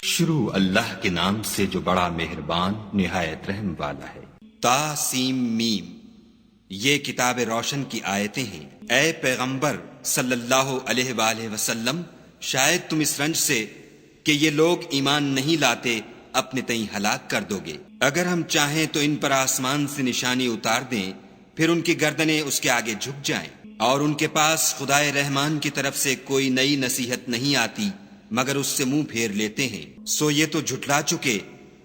شروع اللہ کے نام سے جو بڑا مہربان نہایت رحم والا ہے۔ تا سیم میم، یہ کتاب روشن کی آیتیں ہیں۔ اے پیغمبر صلی اللہ علیہ وآلہ وسلم، شاید تم اس رنج سے کہ یہ لوگ ایمان نہیں لاتے اپنے تئیں ہلاک کر دو گے۔ اگر ہم چاہیں تو ان پر آسمان سے نشانی اتار دیں، پھر ان کی گردنیں اس کے آگے جھک جائیں، اور ان کے پاس خدائے رحمان کی طرف سے کوئی نئی نصیحت نہیں آتی مگر اس سے منہ پھیر لیتے ہیں۔ سو یہ تو جھٹلا چکے،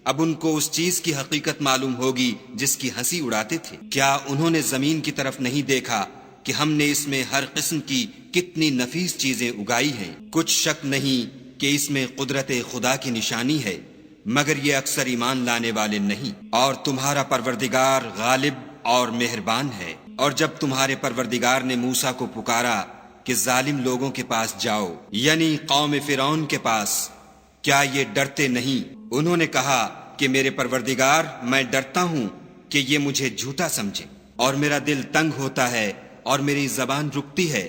اب ان کو اس چیز کی حقیقت معلوم ہوگی جس کی ہنسی اڑاتے تھے۔ کیا انہوں نے زمین کی طرف نہیں دیکھا کہ ہم نے اس میں ہر قسم کی کتنی نفیس چیزیں اگائی ہیں؟ کچھ شک نہیں کہ اس میں قدرت خدا کی نشانی ہے، مگر یہ اکثر ایمان لانے والے نہیں۔ اور تمہارا پروردگار غالب اور مہربان ہے۔ اور جب تمہارے پروردگار نے موسیٰ کو پکارا کہ ظالم لوگوں کے پاس جاؤ، یعنی قوم فرعون کے پاس، کیا یہ ڈرتے نہیں؟ انہوں نے کہا کہ میرے پروردگار، میں ڈرتا ہوں کہ یہ مجھے جھوٹا سمجھے، اور میرا دل تنگ ہوتا ہے اور میری زبان رکتی ہے۔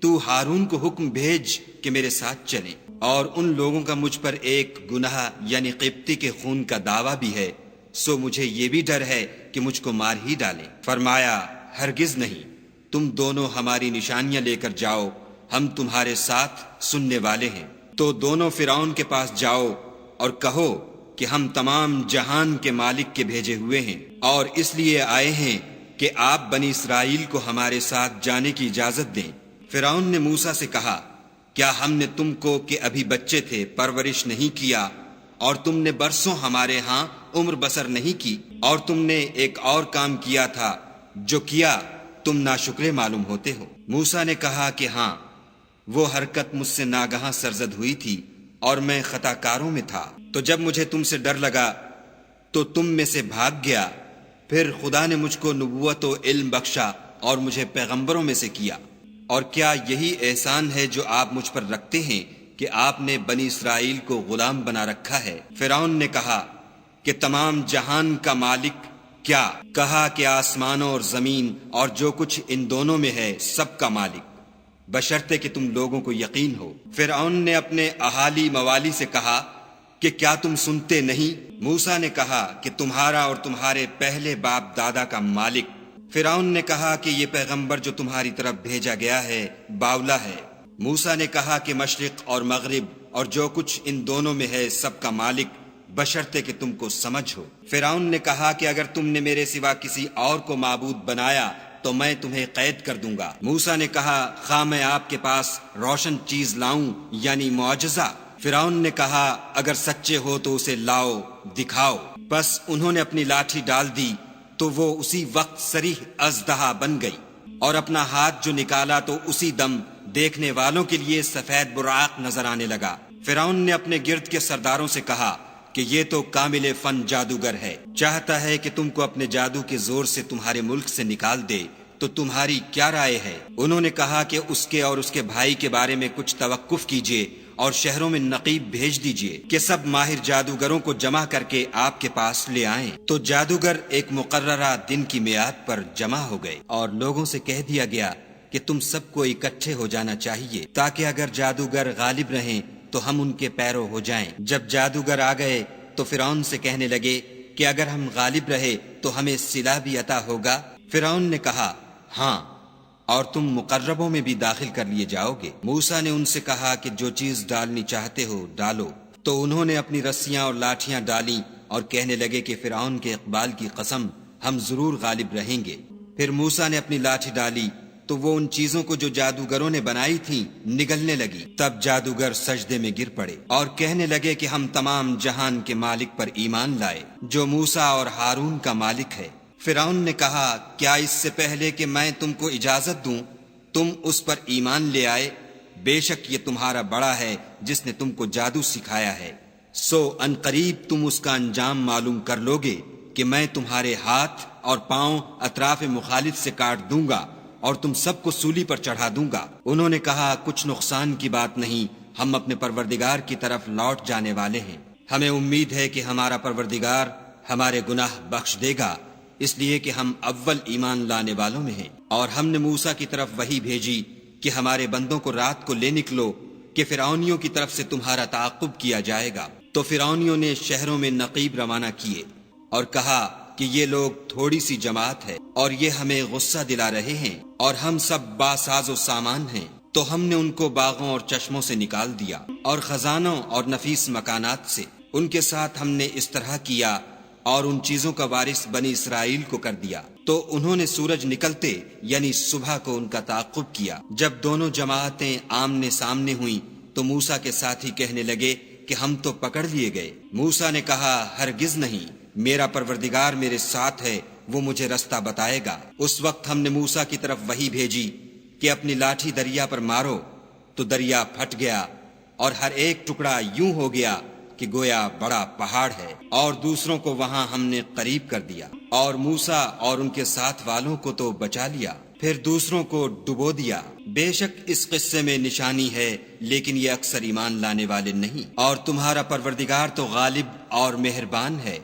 تو ہارون کو حکم بھیج کہ میرے ساتھ چلیں، اور ان لوگوں کا مجھ پر ایک گناہ یعنی قبطی کے خون کا دعویٰ بھی ہے، سو مجھے یہ بھی ڈر ہے کہ مجھ کو مار ہی ڈالیں۔ فرمایا، ہرگز نہیں، تم دونوں ہماری نشانیاں لے کر جاؤ، ہم تمہارے ساتھ سننے والے ہیں۔ تو دونوں فرعون کے پاس جاؤ اور کہو کہ ہم تمام جہان کے مالک کے بھیجے ہوئے ہیں، اور اس لیے آئے ہیں کہ آپ بنی اسرائیل کو ہمارے ساتھ جانے کی اجازت دیں۔ فرعون نے موسیٰ سے کہا، کیا ہم نے تم کو کہ ابھی بچے تھے پرورش نہیں کیا، اور تم نے برسوں ہمارے ہاں عمر بسر نہیں کی، اور تم نے ایک اور کام کیا تھا جو کیا تم ناشکرے معلوم ہوتے ہو؟ موسیٰ نے کہا کہ ہاں، وہ حرکت مجھ سے ناگہاں سرزد ہوئی تھی اور میں خطا کاروں میں تھا۔ تو جب مجھے تم سے ڈر لگا تو تم میں سے بھاگ گیا، پھر خدا نے مجھ کو نبوت و علم بخشا اور مجھے پیغمبروں میں سے کیا۔ اور کیا یہی احسان ہے جو آپ مجھ پر رکھتے ہیں کہ آپ نے بنی اسرائیل کو غلام بنا رکھا ہے؟ فرعون نے کہا کہ تمام جہان کا مالک کیا؟ کہا کہ آسمانوں اور زمین اور جو کچھ ان دونوں میں ہے سب کا مالک، بشرطے کہ تم لوگوں کو یقین ہو۔ فرعون نے اپنے اہالی موالی سے کہا کہ کیا تم سنتے نہیں؟ موسیٰ نے کہا کہ تمہارا اور تمہارے پہلے باپ دادا کا مالک۔ فرعون نے کہا کہ یہ پیغمبر جو تمہاری طرف بھیجا گیا ہے باولا ہے۔ موسیٰ نے کہا کہ مشرق اور مغرب اور جو کچھ ان دونوں میں ہے سب کا مالک، بشرطے کہ تم کو سمجھ ہو۔ فرعون نے کہا کہ اگر تم نے میرے سوا کسی اور کو معبود بنایا تو میں تمہیں قید کر دوں گا۔ موسیٰ نے کہا، خواہ میں آپ کے پاس روشن چیز لاؤں یعنی معجزہ؟ فرعون نے کہا، اگر سچے ہو تو اسے لاؤ، دکھاؤ۔ بس انہوں نے اپنی لاٹھی ڈال دی تو وہ اسی وقت صریح اژدہا بن گئی، اور اپنا ہاتھ جو نکالا تو اسی دم دیکھنے والوں کے لیے سفید براق نظر آنے لگا۔ فرعون نے اپنے گرد کے سرداروں سے کہا کہ یہ تو کامل فن جادوگر ہے، چاہتا ہے کہ تم کو اپنے جادو کے زور سے تمہارے ملک سے نکال دے، تو تمہاری کیا رائے ہے؟ انہوں نے کہا کہ اس کے اور اس کے بھائی کے بارے میں کچھ توقف کیجیے اور شہروں میں نقیب بھیج دیجیے کہ سب ماہر جادوگروں کو جمع کر کے آپ کے پاس لے آئیں۔ تو جادوگر ایک مقررہ دن کی میعاد پر جمع ہو گئے، اور لوگوں سے کہہ دیا گیا کہ تم سب کو اکٹھے ہو جانا چاہیے تاکہ اگر جادوگر غالب رہیں تو ہم ان کے پیرو ہو جائیں۔ جب جادوگر آ گئے تو فرعون سے کہنے لگے کہ اگر ہم غالب رہے تو ہمیں صلہ بھی عطا ہوگا؟ فرعون نے کہا، ہاں، اور تم مقربوں میں بھی داخل کر لیے جاؤ گے۔ موسیٰ نے ان سے کہا کہ جو چیز ڈالنی چاہتے ہو ڈالو۔ تو انہوں نے اپنی رسیاں اور لاٹھیاں ڈالیں اور کہنے لگے کہ فرعون کے اقبال کی قسم، ہم ضرور غالب رہیں گے۔ پھر موسیٰ نے اپنی لاٹھی ڈالی تو وہ ان چیزوں کو جو جادوگروں نے بنائی تھیں نگلنے لگی۔ تب جادوگر سجدے میں گر پڑے اور کہنے لگے کہ ہم تمام جہان کے مالک پر ایمان لائے جو موسیٰ اور ہارون کا مالک ہے۔ فرعون نے کہا، کیا اس سے پہلے کہ میں تم کو اجازت دوں تم اس پر ایمان لے آئے؟ بے شک یہ تمہارا بڑا ہے جس نے تم کو جادو سکھایا ہے، سو ان قریب تم اس کا انجام معلوم کر لوگے کہ میں تمہارے ہاتھ اور پاؤں اطراف مخالف سے کاٹ دوں گا اور تم سب کو سولی پر چڑھا دوں گا۔ انہوں نے کہا، کچھ نقصان کی بات نہیں، ہم اپنے پروردگار کی طرف لوٹ جانے والے ہیں، ہمیں امید ہے کہ ہمارا پروردگار ہمارے گناہ بخش دے گا، اس لیے کہ ہم اول ایمان لانے والوں میں ہیں۔ اور ہم نے موسیٰ کی طرف وحی بھیجی کہ ہمارے بندوں کو رات کو لے نکلو کہ فرعونیوں کی طرف سے تمہارا تعاقب کیا جائے گا۔ تو فرعونیوں نے شہروں میں نقیب روانہ کیے اور کہا کہ یہ لوگ تھوڑی سی جماعت ہے اور یہ ہمیں غصہ دلا رہے ہیں اور ہم سب باساز و سامان ہیں، تو ہم نے ان کو باغوں اور چشموں سے نکال دیا اور خزانوں اور نفیس مکانات سے۔ ان کے ساتھ ہم نے اس طرح کیا اور ان چیزوں کا وارث بنی اسرائیل کو کر دیا۔ تو انہوں نے سورج نکلتے یعنی صبح کو ان کا تعاقب کیا۔ جب دونوں جماعتیں آمنے سامنے ہوئیں تو موسیٰ کے ساتھی کہنے لگے کہ ہم تو پکڑ لیے گئے۔ موسیٰ نے کہا ہرگز نہیں، میرا پروردگار میرے ساتھ ہے، وہ مجھے رستہ بتائے گا۔ اس وقت ہم نے موسیٰ کی طرف وحی بھیجی کہ اپنی لاٹھی دریا پر مارو، تو دریا پھٹ گیا اور ہر ایک ٹکڑا یوں ہو گیا کہ گویا بڑا پہاڑ ہے، اور دوسروں کو وہاں ہم نے قریب کر دیا، اور موسیٰ اور ان کے ساتھ والوں کو تو بچا لیا، پھر دوسروں کو ڈبو دیا۔ بے شک اس قصے میں نشانی ہے، لیکن یہ اکثر ایمان لانے والے نہیں۔ اور تمہارا پروردگار تو غالب اور مہربان ہے۔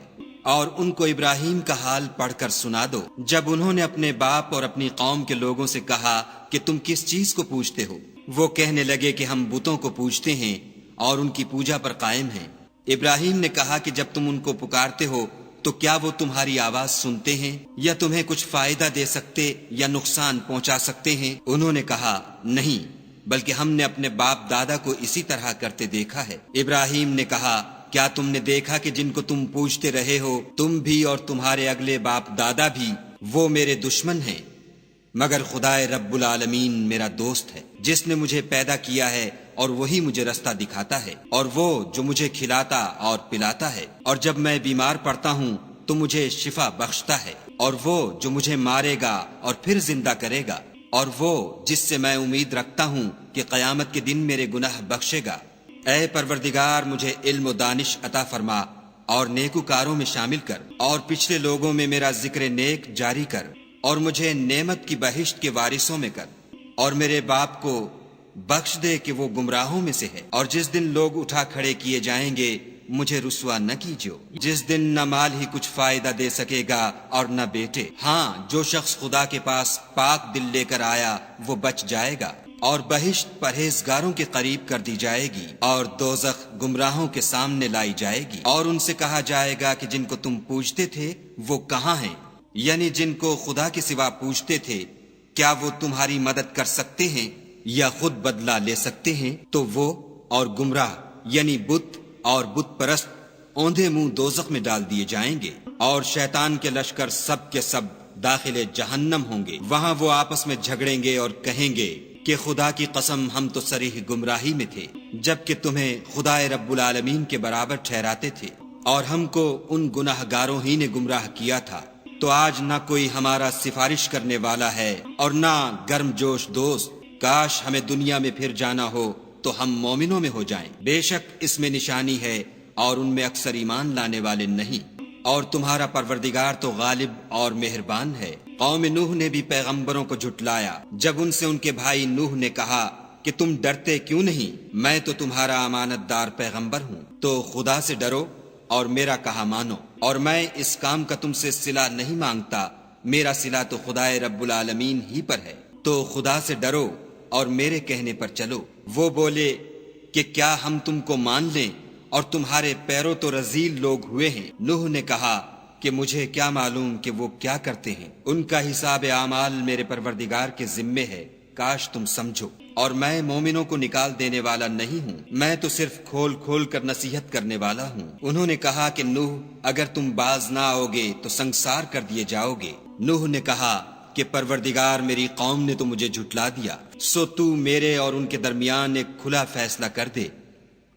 اور ان کو ابراہیم کا حال پڑھ کر سنا دو، جب انہوں نے اپنے باپ اور اپنی قوم کے لوگوں سے کہا کہ تم کس چیز کو پوجتے ہو؟ وہ کہنے لگے کہ ہم بتوں کو پوجتے ہیں اور ان کی پوجا پر قائم ہیں۔ ابراہیم نے کہا کہ جب تم ان کو پکارتے ہو تو کیا وہ تمہاری آواز سنتے ہیں یا تمہیں کچھ فائدہ دے سکتے یا نقصان پہنچا سکتے ہیں؟ انہوں نے کہا نہیں، بلکہ ہم نے اپنے باپ دادا کو اسی طرح کرتے دیکھا ہے۔ ابراہیم نے کہا کیا تم نے دیکھا کہ جن کو تم پوجتے رہے ہو، تم بھی اور تمہارے اگلے باپ دادا بھی، وہ میرے دشمن ہیں، مگر خدائے رب العالمین میرا دوست ہے، جس نے مجھے پیدا کیا ہے اور وہی مجھے رستہ دکھاتا ہے، اور وہ جو مجھے کھلاتا اور پلاتا ہے، اور جب میں بیمار پڑتا ہوں تو مجھے شفا بخشتا ہے، اور وہ جو مجھے مارے گا اور پھر زندہ کرے گا، اور وہ جس سے میں امید رکھتا ہوں کہ قیامت کے دن میرے گناہ بخشے گا۔ اے پروردگار مجھے علم و دانش عطا فرما اور نیکوکاروں میں شامل کر، اور پچھلے لوگوں میں میرا ذکر نیک جاری کر، اور مجھے نعمت کی بہشت کے وارثوں میں کر، اور میرے باپ کو بخش دے کہ وہ گمراہوں میں سے ہے، اور جس دن لوگ اٹھا کھڑے کیے جائیں گے مجھے رسوا نہ کیجو، جس دن نہ مال ہی کچھ فائدہ دے سکے گا اور نہ بیٹے۔ ہاں، جو شخص خدا کے پاس پاک دل لے کر آیا وہ بچ جائے گا، اور بہشت پرہیزگاروں کے قریب کر دی جائے گی، اور دوزخ گمراہوں کے سامنے لائی جائے گی، اور ان سے کہا جائے گا کہ جن کو تم پوجتے تھے وہ کہاں ہیں؟ یعنی جن کو خدا کے سوا پوجتے تھے، کیا وہ تمہاری مدد کر سکتے ہیں یا خود بدلہ لے سکتے ہیں؟ تو وہ اور گمراہ یعنی بت اور بت پرست اوندھے منہ دوزخ میں ڈال دیے جائیں گے، اور شیطان کے لشکر سب کے سب داخل جہنم ہوں گے۔ وہاں وہ آپس میں جھگڑیں گے اور کہیں گے کہ خدا کی قسم ہم تو صریح گمراہی میں تھے، جبکہ تمہیں خدائے رب العالمین کے برابر ٹھہراتے تھے، اور ہم کو ان گناہ گاروں ہی نے گمراہ کیا تھا۔ تو آج نہ کوئی ہمارا سفارش کرنے والا ہے اور نہ گرم جوش دوست۔ کاش ہمیں دنیا میں پھر جانا ہو تو ہم مومنوں میں ہو جائیں۔ بے شک اس میں نشانی ہے اور ان میں اکثر ایمان لانے والے نہیں۔ اور تمہارا پروردگار تو غالب اور مہربان ہے۔ قوم نوح نے بھی پیغمبروں کو جھٹلایا جب ان سے ان کے بھائی نوح نے کہا کہ تم ڈرتے کیوں نہیں؟ میں تو تمہارا امانت دار پیغمبر ہوں، تو خدا سے ڈرو اور میرا کہا مانو، اور میں اس کام کا تم سے صلہ نہیں مانگتا، میرا صلہ تو خدائے رب العالمین ہی پر ہے، تو خدا سے ڈرو اور میرے کہنے پر چلو۔ وہ بولے کہ کیا ہم تم کو مان لیں اور تمہارے پیروں تو رذیل لوگ ہوئے ہیں؟ نوح نے کہا کہ مجھے کیا معلوم کہ وہ کیا کرتے ہیں، ان کا حساب اعمال میرے پروردگار کے ذمے ہے، کاش تم سمجھو، اور میں مومنوں کو نکال دینے والا نہیں ہوں، میں تو صرف کھول کھول کر نصیحت کرنے والا ہوں۔ انہوں نے کہا کہ نوح اگر تم باز نہ آؤ گے تو سنگسار کر دیے جاؤ گے۔ نوح نے کہا کہ پروردگار میری قوم نے تو مجھے جھٹلا دیا، سو تو میرے اور ان کے درمیان ایک کھلا فیصلہ کر دے،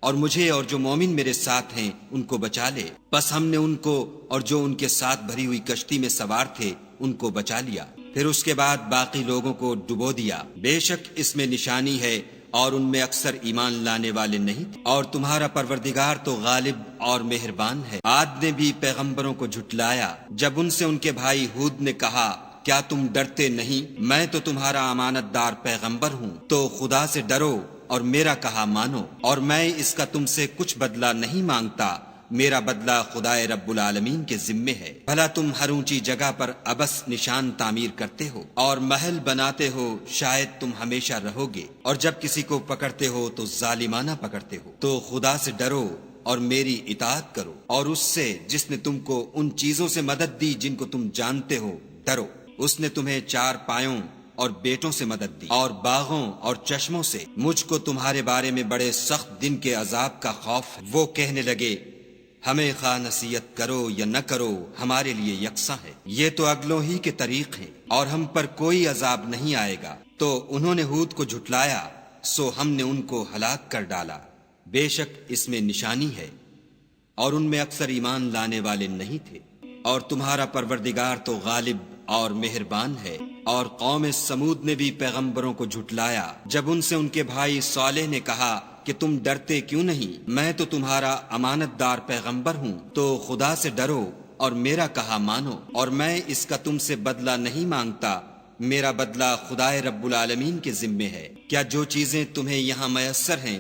اور مجھے اور جو مومن میرے ساتھ ہیں ان کو بچا لے۔ پس ہم نے ان کو اور جو ان کے ساتھ بھری ہوئی کشتی میں سوار تھے ان کو بچا لیا، پھر اس کے بعد باقی لوگوں کو ڈبو دیا۔ بے شک اس میں نشانی ہے اور ان میں اکثر ایمان لانے والے نہیں تھے۔ اور تمہارا پروردگار تو غالب اور مہربان ہے۔ عاد نے بھی پیغمبروں کو جھٹلایا جب ان سے ان کے بھائی ہود نے کہا کیا تم ڈرتے نہیں؟ میں تو تمہارا امانت دار پیغمبر ہوں، تو خدا سے ڈرو اور میرا کہا مانو، اور میں اس کا تم سے کچھ بدلہ نہیں مانگتا، میرا بدلہ خدائے رب العالمین کے ذمے ہے۔ بھلا تم ہر اونچی جگہ پر ابس نشان تعمیر کرتے ہو اور محل بناتے ہو، شاید تم ہمیشہ رہو گے، اور جب کسی کو پکڑتے ہو تو ظالمانہ پکڑتے ہو، تو خدا سے ڈرو اور میری اطاعت کرو، اور اس سے جس نے تم کو ان چیزوں سے مدد دی جن کو تم جانتے ہو ڈرو۔ اس نے تمہیں 4 پایوں اور بیٹوں سے مدد دی اور باغوں اور چشموں سے۔ مجھ کو تمہارے بارے میں بڑے سخت دن کے عذاب کا خوف ہے۔ وہ کہنے لگے ہمیں خواہ نصیحت کرو یا نہ کرو ہمارے لیے یکساں ہے، یہ تو اگلوں ہی کے طریق ہیں اور ہم پر کوئی عذاب نہیں آئے گا۔ تو انہوں نے ہود کو جھٹلایا، سو ہم نے ان کو ہلاک کر ڈالا۔ بے شک اس میں نشانی ہے اور ان میں اکثر ایمان لانے والے نہیں تھے۔ اور تمہارا پروردگار تو غالب اور مہربان ہے۔ اور قوم سمود نے بھی پیغمبروں کو جھٹلایا جب ان سے ان کے بھائی صالح نے کہا کہ تم ڈرتے کیوں نہیں، میں تو تمہارا امانت دار پیغمبر ہوں، تو خدا سے ڈرو اور میرا کہا مانو، اور میں اس کا تم سے بدلہ نہیں مانگتا، میرا بدلہ خدائے رب العالمین کے ذمے ہے۔ کیا جو چیزیں تمہیں یہاں میسر ہیں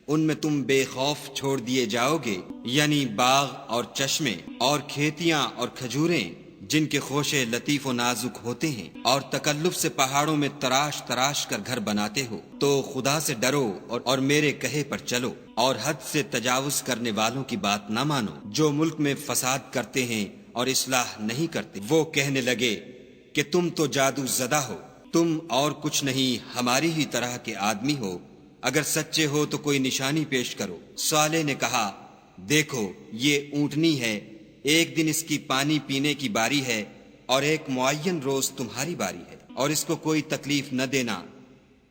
ان میں تم بے خوف چھوڑ دیے جاؤ گے، یعنی باغ اور چشمے اور کھیتیاں اور کھجوریں جن کے خوشے لطیف و نازک ہوتے ہیں، اور تکلف سے پہاڑوں میں تراش تراش کر گھر بناتے ہو، تو خدا سے ڈرو اور میرے کہے پر چلو، اور حد سے تجاوز کرنے والوں کی بات نہ مانو جو ملک میں فساد کرتے ہیں اور اصلاح نہیں کرتے۔ وہ کہنے لگے کہ تم تو جادو زدہ ہو، تم اور کچھ نہیں ہماری ہی طرح کے آدمی ہو، اگر سچے ہو تو کوئی نشانی پیش کرو۔ صالح نے کہا دیکھو یہ اونٹنی ہے، ایک دن اس کی پانی پینے کی باری ہے اور ایک معین روز تمہاری باری ہے، اور اس کو کوئی تکلیف نہ دینا،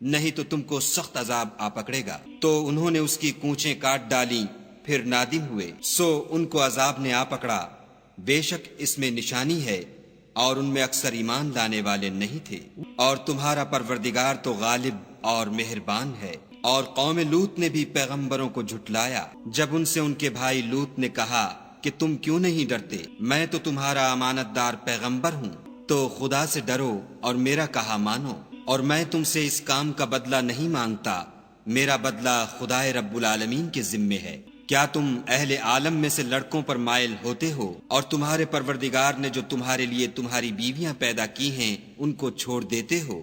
نہیں تو تم کو سخت عذاب آ پکڑے گا۔ تو انہوں نے اس کی کونچیں کاٹ ڈالیں، پھر نادم ہوئے، سو ان کو عذاب نے آ پکڑا۔ بے شک اس میں نشانی ہے اور ان میں اکثر ایمان لانے والے نہیں تھے۔ اور تمہارا پروردگار تو غالب اور مہربان ہے۔ اور قوم لوط نے بھی پیغمبروں کو جھٹلایا جب ان سے ان کے بھائی لوط نے کہا کہ تم کیوں نہیں ڈرتے، میں تو تمہارا امانت دار پیغمبر ہوں، تو خدا سے ڈرو اور میرا کہا مانو، اور میں تم سے اس کام کا بدلہ نہیں مانگتا، میرا بدلہ خدائے رب العالمین کے ذمے ہے۔ کیا تم اہل عالم میں سے لڑکوں پر مائل ہوتے ہو اور تمہارے پروردگار نے جو تمہارے لیے تمہاری بیویاں پیدا کی ہیں ان کو چھوڑ دیتے ہو؟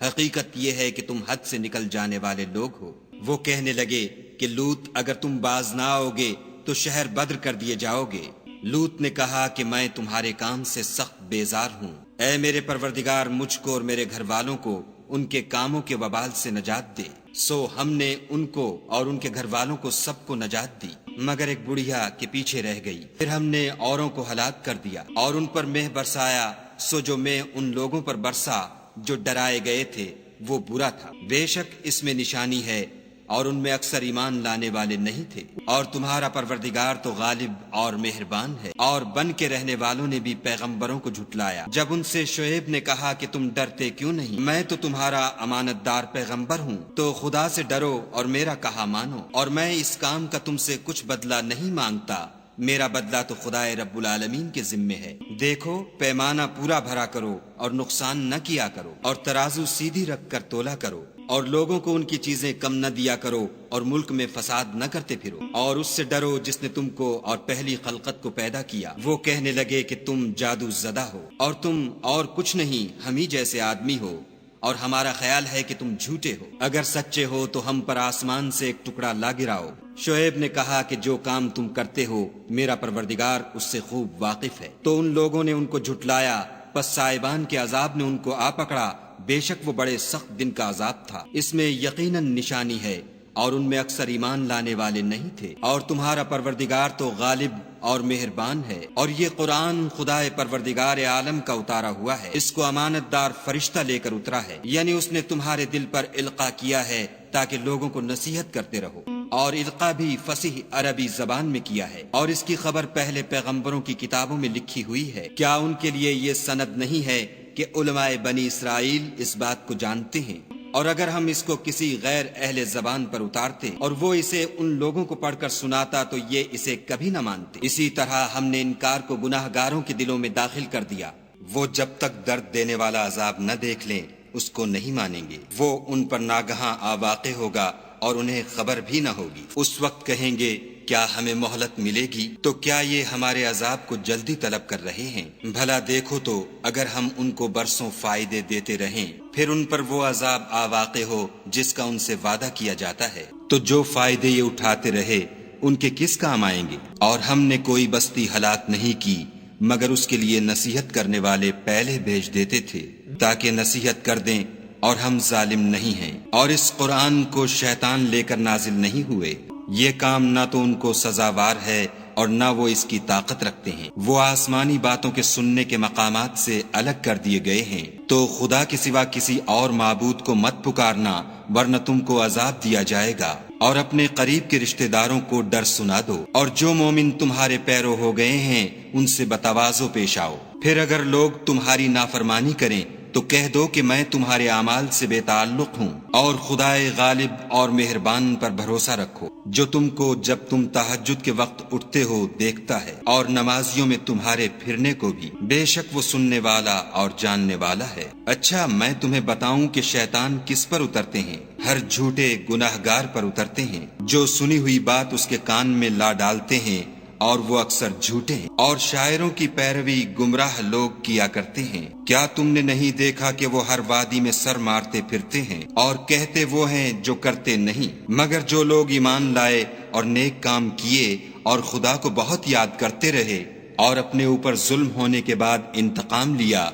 حقیقت یہ ہے کہ تم حد سے نکل جانے والے لوگ ہو۔ وہ کہنے لگے کہ لوط اگر تم باز نہ آؤ گے تو شہر بدر کر دیے جاؤ گے۔ لوط نے کہا کہ میں تمہارے کام سے سخت بیزار ہوں، اے میرے پروردگار مجھ کو اور میرے گھر والوں کو ان کے کاموں کے وبال سے نجات دے۔ سو ہم نے ان کو اور ان کے گھر والوں کو سب کو نجات دی، مگر ایک بڑھیا کے پیچھے رہ گئی۔ پھر ہم نے اوروں کو ہلاک کر دیا اور ان پر مہ برسایا، سو جو مہ ان لوگوں پر برسا جو ڈرائے گئے تھے وہ برا تھا۔ بے شک اس میں نشانی ہے اور ان میں اکثر ایمان لانے والے نہیں تھے۔ اور تمہارا پروردگار تو غالب اور مہربان ہے۔ اور بن کے رہنے والوں نے بھی پیغمبروں کو جھٹلایا جب ان سے شعیب نے کہا کہ تم ڈرتے کیوں نہیں، میں تو تمہارا امانت دار پیغمبر ہوں، تو خدا سے ڈرو اور میرا کہا مانو، اور میں اس کام کا تم سے کچھ بدلہ نہیں مانگتا، میرا بدلہ تو خدائے رب العالمین کے ذمے ہے۔ دیکھو پیمانہ پورا بھرا کرو اور نقصان نہ کیا کرو، اور ترازو سیدھی رکھ کر تولا کرو، اور لوگوں کو ان کی چیزیں کم نہ دیا کرو، اور ملک میں فساد نہ کرتے پھرو، اور اس سے ڈرو جس نے تم کو اور پہلی خلقت کو پیدا کیا۔ وہ کہنے لگے کہ تم جادو زدہ ہو اور تم اور کچھ نہیں ہم ہی جیسے آدمی ہو، اور ہمارا خیال ہے کہ تم جھوٹے ہو، اگر سچے ہو تو ہم پر آسمان سے ایک ٹکڑا لا گراؤ۔ شعیب نے کہا کہ جو کام تم کرتے ہو میرا پروردگار اس سے خوب واقف ہے۔ تو ان لوگوں نے ان کو جھٹلایا، پس سائبان کے عذاب نے ان کو آ پکڑا، بے شک وہ بڑے سخت دن کا عذاب تھا۔ اس میں یقیناً نشانی ہے اور ان میں اکثر ایمان لانے والے نہیں تھے۔ اور تمہارا پروردگار تو غالب اور مہربان ہے۔ اور یہ قرآن خدائے پروردگار عالم کا اتارا ہوا ہے، اس کو امانت دار فرشتہ لے کر اترا ہے، یعنی اس نے تمہارے دل پر القاء کیا ہے تاکہ لوگوں کو نصیحت کرتے رہو، اور القاء بھی فصیح عربی زبان میں کیا ہے، اور اس کی خبر پہلے پیغمبروں کی کتابوں میں لکھی ہوئی ہے۔ کیا ان کے لیے یہ سند نہیں ہے کہ علماء بنی اسرائیل اس بات کو جانتے ہیں؟ اور اگر ہم اس کو کسی غیر اہل زبان پر اتارتے اور وہ اسے ان لوگوں کو پڑھ کر سناتا تو یہ اسے کبھی نہ مانتے۔ اسی طرح ہم نے انکار کو گناہ گاروں کے دلوں میں داخل کر دیا، وہ جب تک درد دینے والا عذاب نہ دیکھ لیں اس کو نہیں مانیں گے۔ وہ ان پر ناگہاں آ واقع ہوگا اور انہیں خبر بھی نہ ہوگی۔ اس وقت کہیں گے کیا ہمیں مہلت ملے گی؟ تو کیا یہ ہمارے عذاب کو جلدی طلب کر رہے ہیں؟ بھلا دیکھو تو اگر ہم ان کو برسوں فائدے دیتے رہیں پھر ان پر وہ عذاب آ واقع ہو جس کا ان سے وعدہ کیا جاتا ہے، تو جو فائدے یہ اٹھاتے رہے ان کے کس کام آئیں گے؟ اور ہم نے کوئی بستی ہلاک نہیں کی مگر اس کے لیے نصیحت کرنے والے پہلے بھیج دیتے تھے تاکہ نصیحت کر دیں، اور ہم ظالم نہیں ہیں۔ اور اس قرآن کو شیطان لے کر نازل نہیں ہوئے، یہ کام نہ تو ان کو سزاوار ہے اور نہ وہ اس کی طاقت رکھتے ہیں۔ وہ آسمانی باتوں کے سننے کے مقامات سے الگ کر دیے گئے ہیں، تو خدا کے سوا کسی اور معبود کو مت پکارنا ورنہ تم کو عذاب دیا جائے گا، اور اپنے قریب کے رشتہ داروں کو ڈر سنا دو، اور جو مومن تمہارے پیرو ہو گئے ہیں ان سے بتواضع پیش آؤ۔ پھر اگر لوگ تمہاری نافرمانی کریں تو کہہ دو کہ میں تمہارے اعمال سے بے تعلق ہوں، اور خدائے غالب اور مہربان پر بھروسہ رکھو جو تم کو جب تم تہجد کے وقت اٹھتے ہو دیکھتا ہے، اور نمازیوں میں تمہارے پھرنے کو بھی، بے شک وہ سننے والا اور جاننے والا ہے۔ اچھا میں تمہیں بتاؤں کہ شیطان کس پر اترتے ہیں؟ ہر جھوٹے گناہگار پر اترتے ہیں جو سنی ہوئی بات اس کے کان میں لا ڈالتے ہیں، اور وہ اکثر جھوٹے ہیں، اور شاعروں کی پیروی گمراہ لوگ کیا کرتے ہیں۔ کیا تم نے نہیں دیکھا کہ وہ ہر وادی میں سر مارتے پھرتے ہیں اور کہتے وہ ہیں جو کرتے نہیں؟ مگر جو لوگ ایمان لائے اور نیک کام کیے اور خدا کو بہت یاد کرتے رہے اور اپنے اوپر ظلم ہونے کے بعد انتقام لیا،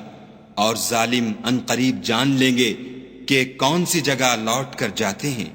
اور ظالم ان قریب جان لیں گے کہ کون سی جگہ لوٹ کر جاتے ہیں۔